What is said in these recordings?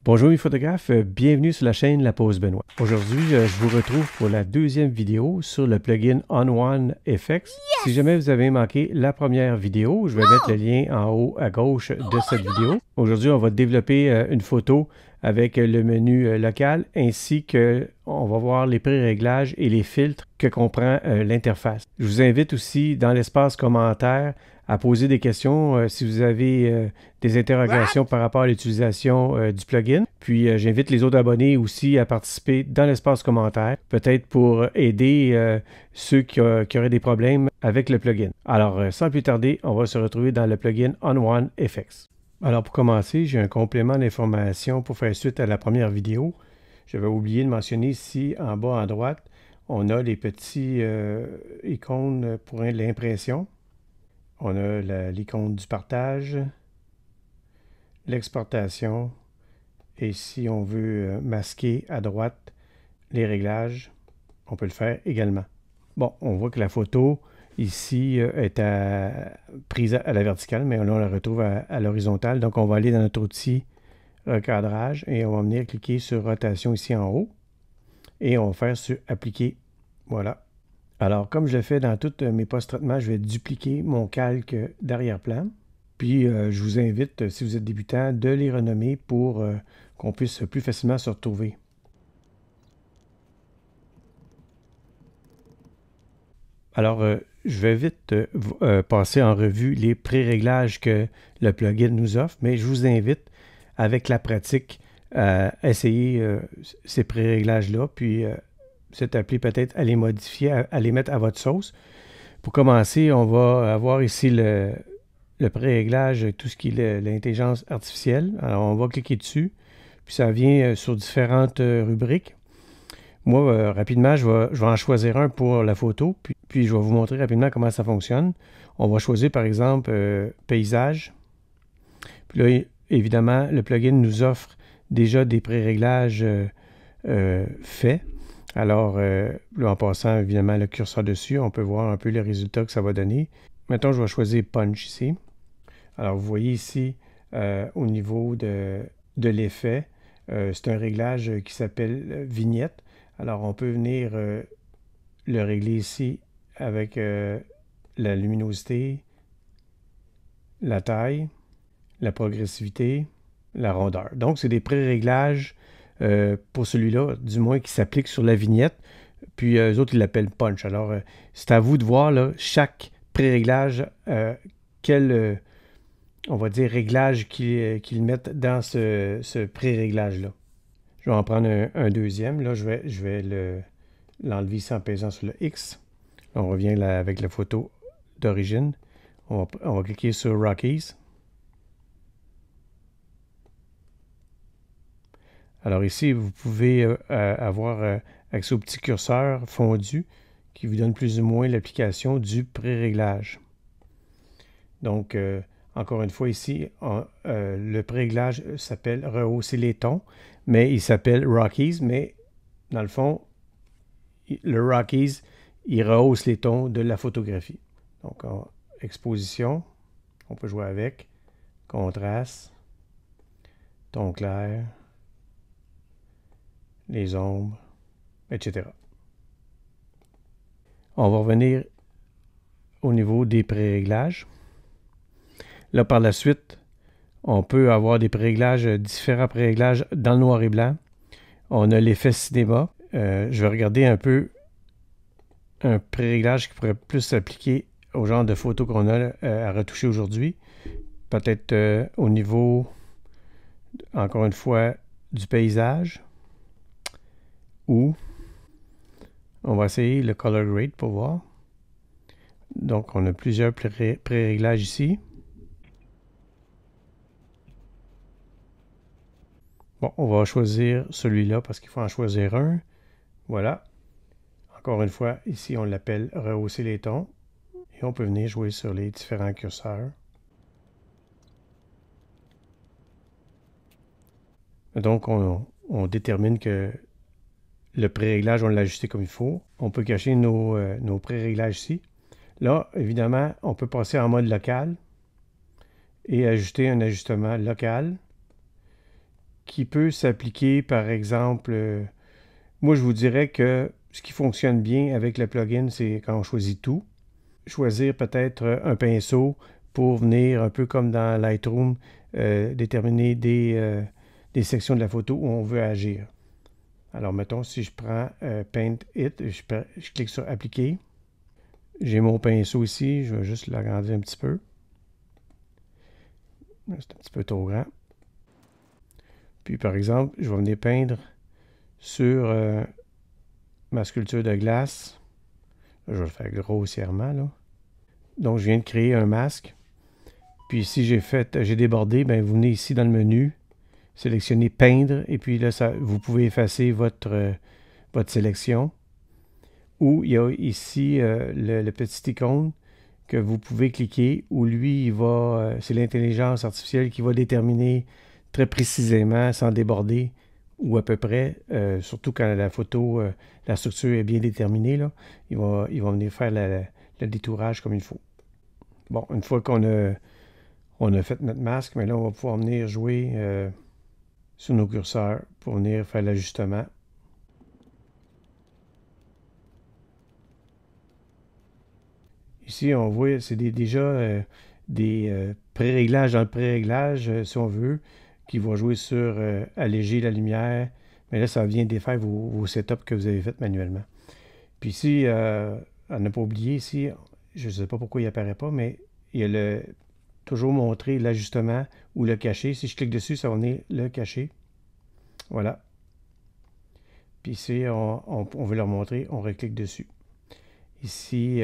Bonjour les photographes, bienvenue sur la chaîne La Pause Benoît. Aujourd'hui, je vous retrouve pour la deuxième vidéo sur le plugin On1 FX. Yes! Si jamais vous avez manqué la première vidéo, je vais mettre le lien en haut à gauche de cette vidéo. Aujourd'hui, on va développer une photo avec le menu local ainsi que on va voir les pré-réglages et les filtres que comprend l'interface. Je vous invite aussi dans l'espace commentaires à poser des questions si vous avez des interrogations par rapport à l'utilisation du plugin. Puis j'invite les autres abonnés aussi à participer dans l'espace commentaire, peut-être pour aider ceux qui auraient des problèmes avec le plugin. Alors sans plus tarder, on va se retrouver dans le plugin On1 FX. Alors pour commencer, j'ai un complément d'information pour faire suite à la première vidéo. J'avais oublié de mentionner ici en bas à droite, on a les petits icônes pour l'impression. On a l'icône du partage, l'exportation, et si on veut masquer à droite les réglages, on peut le faire également. Bon, on voit que la photo ici est prise à la verticale, mais là on la retrouve à l'horizontale. Donc on va aller dans notre outil recadrage et on va venir cliquer sur rotation ici en haut et on va faire sur appliquer. Voilà. Alors, comme je le fais dans tous mes post-traitements, je vais dupliquer mon calque d'arrière-plan. Puis, je vous invite, si vous êtes débutant, de les renommer pour qu'on puisse plus facilement se retrouver. Alors, je vais vite passer en revue les pré-réglages que le plugin nous offre, mais je vous invite, avec la pratique, à essayer ces pré-réglages-là, puis cette appli peut-être à les modifier, à les mettre à votre sauce. Pour commencer, on va avoir ici le pré-réglage, tout ce qui est l'intelligence artificielle. Alors, on va cliquer dessus, puis ça vient sur différentes rubriques. Moi, rapidement, je vais en choisir un pour la photo, puis je vais vous montrer rapidement comment ça fonctionne. On va choisir, par exemple, paysage. Puis là, évidemment, le plugin nous offre déjà des pré-réglages faits. Alors, là, en passant évidemment le curseur dessus, on peut voir un peu les résultats que ça va donner. Maintenant, je vais choisir Punch ici. Alors, vous voyez ici, au niveau de l'effet, c'est un réglage qui s'appelle vignette. Alors, on peut venir le régler ici avec la luminosité, la taille, la progressivité, la rondeur. Donc, c'est des pré-réglages pour celui-là, du moins qui s'applique sur la vignette. Puis eux autres, ils l'appellent punch. Alors, c'est à vous de voir là, chaque pré-réglage, quel, on va dire, réglage qu'ils mettent dans ce pré-réglage-là. Je vais en prendre un deuxième. Là, je vais l'enlever ici en pesant sur le X. Là, on revient là, avec la photo d'origine. On va cliquer sur Rockies. Alors ici, vous pouvez avoir accès au petit curseur fondu qui vous donne plus ou moins l'application du pré-réglage. Donc, encore une fois ici, le pré-réglage s'appelle rehausser les tons, mais il s'appelle Rockies, mais dans le fond, le Rockies, il rehausse les tons de la photographie. Donc, en exposition, on peut jouer avec, contraste, ton clair, les ombres, etc. On va revenir au niveau des pré-réglages. Là, par la suite, on peut avoir des pré-réglages, différents pré-réglages dans le noir et blanc. On a l'effet cinéma. Je vais regarder un peu un pré-réglage qui pourrait plus s'appliquer au genre de photos qu'on a à retoucher aujourd'hui. Peut-être au niveau, encore une fois, du paysage. Ou on va essayer le color grade pour voir. Donc, on a plusieurs pré-réglages ici. Bon, on va choisir celui-là parce qu'il faut en choisir un. Voilà. Encore une fois, ici, on l'appelle rehausser les tons. Et on peut venir jouer sur les différents curseurs. Donc, on détermine que le pré-réglage, on l'a ajusté comme il faut. On peut cacher nos pré-réglages ici. Là, évidemment, on peut passer en mode local et ajouter un ajustement local. qui peut s'appliquer, par exemple, moi je vous dirais que ce qui fonctionne bien avec le plugin, c'est quand on choisit tout. Choisir peut-être un pinceau pour venir, un peu comme dans Lightroom, déterminer des sections de la photo où on veut agir. Alors, mettons, si je prends Paint It, je clique sur Appliquer. J'ai mon pinceau ici, je vais juste l'agrandir un petit peu. C'est un petit peu trop grand. Puis, par exemple, je vais venir peindre sur ma sculpture de glace. Là, je vais le faire grossièrement, là. Donc, je viens de créer un masque. Puis, si j'ai débordé, bien, vous venez ici dans le menu, sélectionnez Peindre, et puis là, vous pouvez effacer votre sélection. Ou il y a ici le petit icône que vous pouvez cliquer, où lui, c'est l'intelligence artificielle qui va déterminer très précisément, sans déborder, ou à peu près, surtout quand la photo, la structure est bien déterminée, là, il va venir faire le détourage comme il faut. Bon, une fois qu'on a fait notre masque, mais là, on va pouvoir venir jouer sur nos curseurs pour venir faire l'ajustement. Ici, on voit, c'est déjà des pré-réglages dans le pré-réglage, si on veut, qui vont jouer sur alléger la lumière. Mais là, ça vient défaire vos setups que vous avez fait manuellement. Puis ici, à ne pas oublier, ici, je ne sais pas pourquoi il n'apparaît pas, mais il y a toujours montrer l'ajustement ou le cacher. Si je clique dessus, ça va venir le cacher. Voilà. Puis ici, on veut leur montrer, on reclique dessus. Ici,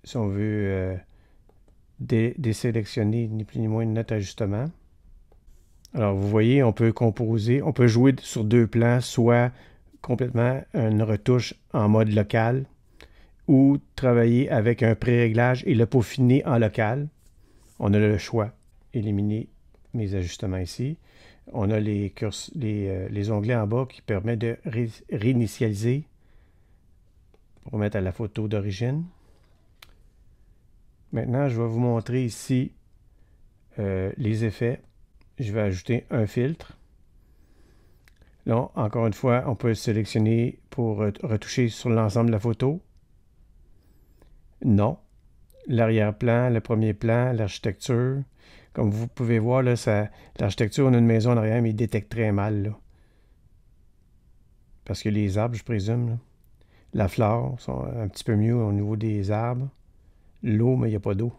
si on veut désélectionner ni plus ni moins notre ajustement. Alors, vous voyez, on peut composer, on peut jouer sur deux plans, soit complètement une retouche en mode local ou travailler avec un pré-réglage et le peaufiner en local. On a le choix. Éliminer mes ajustements ici. On a les onglets en bas qui permettent de réinitialiser pour remettre à la photo d'origine. Maintenant, je vais vous montrer ici les effets. Je vais ajouter un filtre. Là, encore une fois, on peut sélectionner pour retoucher sur l'ensemble de la photo. Non. L'arrière-plan, le premier plan, l'architecture. Comme vous pouvez voir, là, l'architecture, on a une maison en arrière, mais il détecte très mal. Là. Parce que les arbres, je présume. Là. La flore sont un petit peu mieux au niveau des arbres. L'eau, mais il n'y a pas d'eau.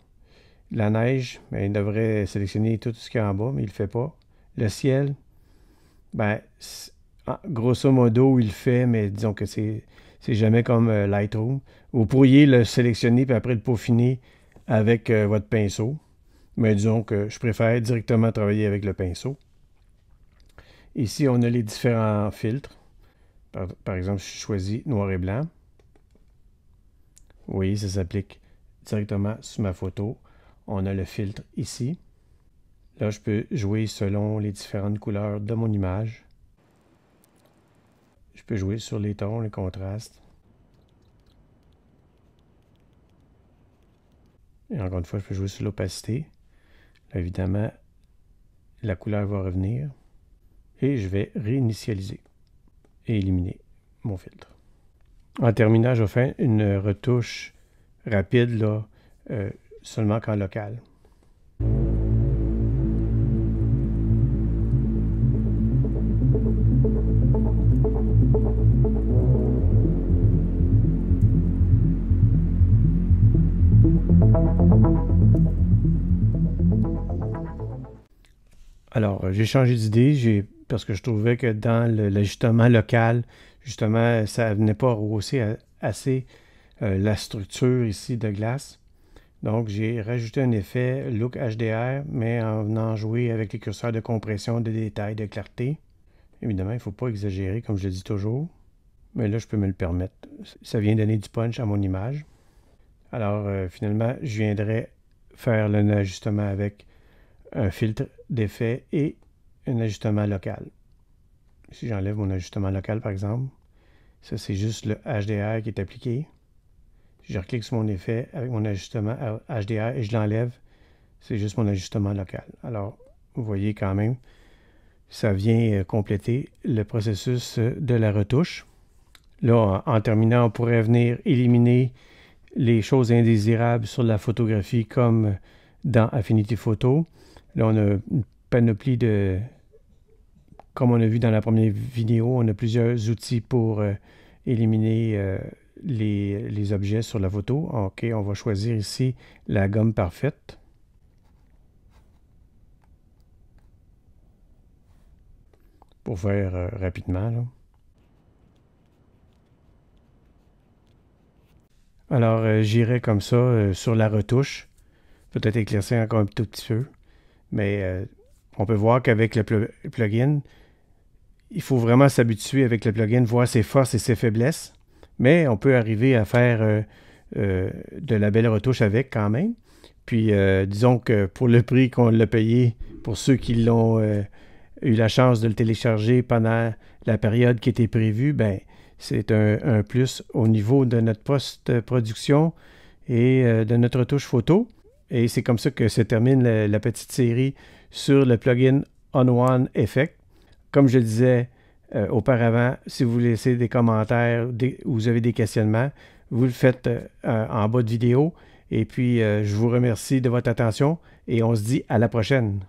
La neige, ben, il devrait sélectionner tout ce qu'il y a en bas, mais il ne le fait pas. Le ciel, ben, grosso modo, il le fait, mais disons que c'est jamais comme Lightroom. Vous pourriez le sélectionner puis après le peaufiner avec votre pinceau. Mais disons que je préfère directement travailler avec le pinceau. Ici, on a les différents filtres. Par exemple, si je choisis noir et blanc. Vous voyez, ça s'applique directement sur ma photo. On a le filtre ici. Là, je peux jouer selon les différentes couleurs de mon image. Je peux jouer sur les tons, les contrastes. Et encore une fois, je peux jouer sur l'opacité. Là, évidemment, la couleur va revenir. Et je vais réinitialiser et éliminer mon filtre. En terminant, je vais faire une retouche rapide, là, seulement qu'en local. Alors, j'ai changé d'idée parce que je trouvais que dans l'ajustement local, justement, ça ne venait pas rehausser assez la structure ici de glace. Donc, j'ai rajouté un effet Look HDR, mais en venant jouer avec les curseurs de compression, de détail, de clarté. Évidemment, il ne faut pas exagérer, comme je le dis toujours. Mais là, je peux me le permettre. Ça vient donner du punch à mon image. Alors, finalement, je viendrai faire un ajustement avec un filtre d'effet et un ajustement local. Si j'enlève mon ajustement local, par exemple, ça, c'est juste le HDR qui est appliqué. Si je reclique sur mon effet avec mon ajustement HDR et je l'enlève, c'est juste mon ajustement local. Alors, vous voyez quand même, ça vient compléter le processus de la retouche. Là, en terminant, on pourrait venir éliminer les choses indésirables sur la photographie comme dans Affinity Photo. Là, on a une panoplie de... Comme on a vu dans la première vidéo, on a plusieurs outils pour éliminer les objets sur la photo. OK, on va choisir ici la gomme parfaite. Pour faire rapidement, là. Alors, j'irai comme ça sur la retouche. Peut-être éclaircir encore un tout petit peu. Mais on peut voir qu'avec le plugin, il faut vraiment s'habituer avec le plugin, voir ses forces et ses faiblesses. Mais on peut arriver à faire de la belle retouche avec quand même. Puis, disons que pour le prix qu'on l'a payé, pour ceux qui l'ont eu la chance de le télécharger pendant la période qui était prévue, ben c'est un plus au niveau de notre post-production et de notre retouche photo. Et c'est comme ça que se termine la petite série sur le plugin On-One Effect. Comme je le disais auparavant, si vous laissez des commentaires ou vous avez des questionnements, vous le faites en bas de vidéo. Et puis, je vous remercie de votre attention et on se dit à la prochaine.